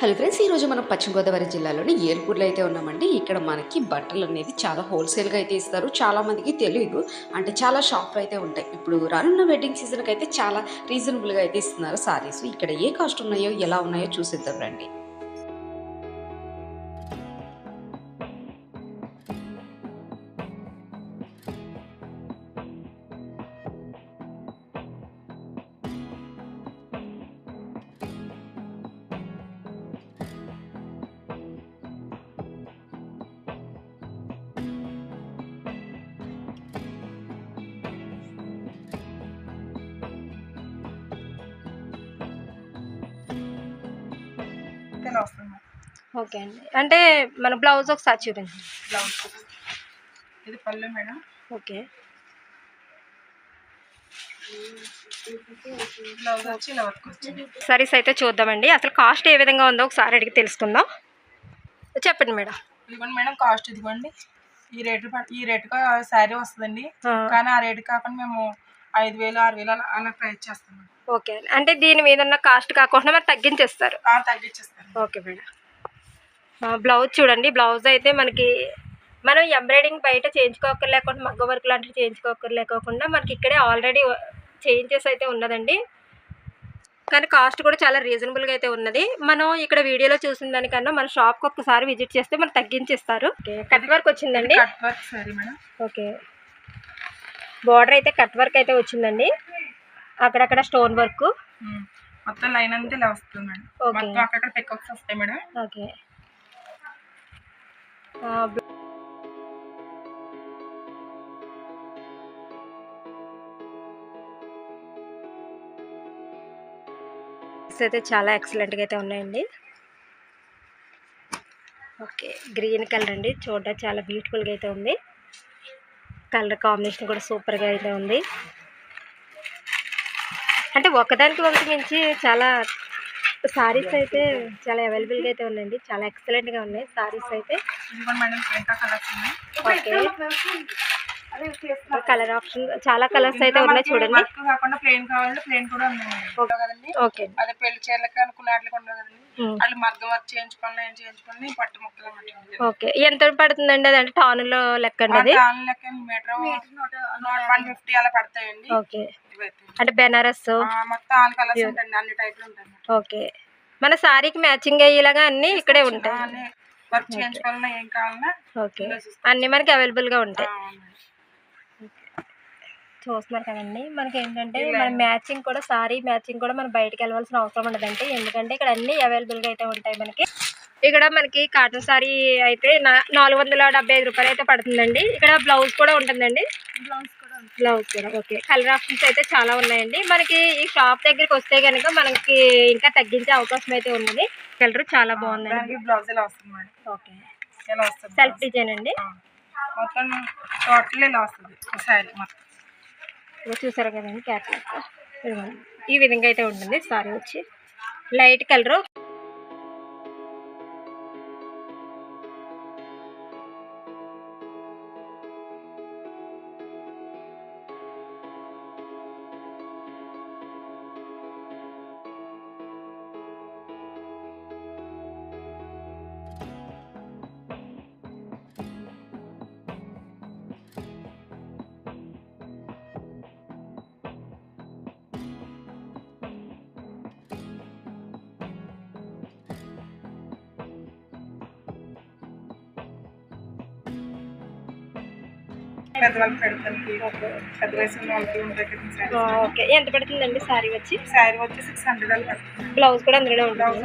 Hello friends, ఈరోజు మనం పశ్చిమ గోదావరి జిల్లాలోని ఏలూరులో అయితే ఉన్నామండి. ఇక్కడ మనకి బట్టలు అనేది చాలా హోల్సేల్గా అయితే ఇస్తారు. చాలా మందికి తెలియదు, అంటే చాలా షాప్లు అయితే ఉంటాయి. ఇప్పుడు రానున్న వెడ్డింగ్ సీజన్కి అయితే చాలా రీజనబుల్గా అయితే ఇస్తున్నారు సారీస్. ఇక్కడ ఏ కాస్ట్ ఉన్నాయో ఎలా ఉన్నాయో చూసిద్దాం రండి. ఓకే అండి. అంటే మన బ్లౌజ్ ఒకసారి చూడండి. బ్లౌజ్ ఇది పళ్ళు మేడం. ఓకే, బ్లౌజ్ వచ్చి ఇలా వర్క్ వచ్చింది. సారీస్ అయితే చూద్దామండి. అసలు కాస్ట్ ఏ విధంగా ఉందో ఒకసారి అడిగి తెలుసుకుందాం. చెప్పండి మేడం. ఇదిగోండి మేడం, కాస్ట్ ఇదిగోండి. ఈ రేటుగా శారీ వస్తుందండి. కానీ ఆ రేటు కాకుండా మేము 5,000 6,000 అలా ప్రైస్ చేస్తాం. ఓకే, అంటే దీని మీద ఉన్న కాస్ట్ కాకుండా మరి తగ్గించేస్తారు. తగ్గించేస్తాను. Okay madam. బ్లౌజ్ చూడండి. బ్లౌజ్ అయితే మనకి మనం ఎంబ్రాయిడింగ్ బయట చేయించుకోకర్లేకుండా మగ్గ వర్క్ లాంటివి చేయించుకోకర్లేకోకుండా మనకి ఇక్కడే ఆల్రెడీ చేంజెస్ అయితే ఉన్నదండి. కానీ కాస్ట్ కూడా చాలా రీజనబుల్గా అయితే ఉన్నది. మనం ఇక్కడ వీడియోలో చూసిన దానికన్నా మన షాప్కి ఒక్కసారి విజిట్ చేస్తే మనం తగ్గించేస్తారు. ఓకే, కట్ వర్క్ వచ్చిందండి. Cut work sorry madam. Okay, border అయితే కట్ వర్క్ అయితే వచ్చిందండి. అక్కడక్కడ స్టోన్ వర్క్ మొత్తం లైన్ అంతా ఇలా వస్తుంది మేడం. మొత్తం అక్కడ పికాక్స్ వస్తాయి మేడం. ఓకే, అయితే చాలా ఎక్సలెంట్గా అయితే ఉన్నాయండి. ఓకే, గ్రీన్ కలర్ అండి. చూడడానికి చాలా బ్యూటిఫుల్గా అయితే ఉంది. కలర్ కాంబినేషన్ కూడా సూపర్గా అయితే ఉంది. అంటే ఒకదానికి ఒకటి మించి చాలా సారీస్ అయితే చాలా అవైలబుల్గా అయితే ఉన్నాయండి. చాలా ఎక్సలెంట్గా ఉన్నాయి సారీస్ అయితే. ఓకే, కలర్ ఆప్షన్ చాలా కలర్స్ అయితే ఉన్నాయి చూడండి. కాకుండా ప్లెయిన్ కావాలంటే ప్లెయిన్ కూడా ఉంది. ఓకే, అదే పెళ్లి చీరలకి అనుకున్న వాటికి ఉండదు కదండి. వాళ్ళు మగ్గం వర్క్ చేయించుకోవాలి పట్టు ముక్కలు. ఓకే, ఎంత పడుతుందండి అది? అంటే టానులో లెక్క అండి అది? లెక్క మీటర్ 150 అలా పడతాయండి. ఓకే, అంటే బెనారస్ మొత్తం ఆల్ కలర్స్ ఉంటాయండి, అన్ని టైప్లు ఉంటాయి. ఓకే, మన సారీకి మ్యాచింగ్ అయ్యేలాగా అన్ని ఇక్కడే ఉంటాయి. వర్క్ చేయించుకోవాలన్నా ఏం కావాలన్నా ఓకే, అన్ని మనకి అవైలబుల్గా ఉంటాయి. చూస్తున్నారు కదండి. మనకి ఏంటంటే మన మ్యాచింగ్ కూడా సారీ మ్యాచింగ్ కూడా మనం బయటకు వెళ్ళవలసిన అవసరం ఉండదండి. ఎందుకంటే ఇక్కడ అన్ని అవైలబుల్గా అయితే ఉంటాయి మనకి. ఇక్కడ మనకి కాటన్ సారీ అయితే 475 రూపాయలు అయితే పడుతుందండి. ఇక్కడ బ్లౌజ్ కూడా ఉంటుందండి. బ్లౌజ్ కూడా ఓకే. కలర్ ఆప్షన్స్ అయితే చాలా ఉన్నాయండి. మనకి ఈ షాప్ దగ్గరికి వస్తే కనుక మనకి ఇంకా తగ్గించే అవకాశం అయితే ఉన్నది. కలర్ చాలా బాగుందండి. బ్లౌజ్ ఇలా వస్తుంది మేడం. ఓకే, సెల్ఫ్ డిజైన్ అండి. మొత్తం టోటల్ ఇలా వస్తుంది సారీ మొత్తం. చూసారు కదండి క్యాట్లాగ్ ఈ విధంగా అయితే ఉంటుంది. సారీ వచ్చి లైట్ కలరు. పెద్దవాళ్ళకి పెడతానికి పెద్ద వయసు ఉన్న వాళ్ళకి ఉంటాయి. ఓకే, ఎంత పడుతుందండి సారీ వచ్చి? శారీ వచ్చి 600 పడుతుంది. బ్లౌజ్ కూడా అందులో ఉంటుంది.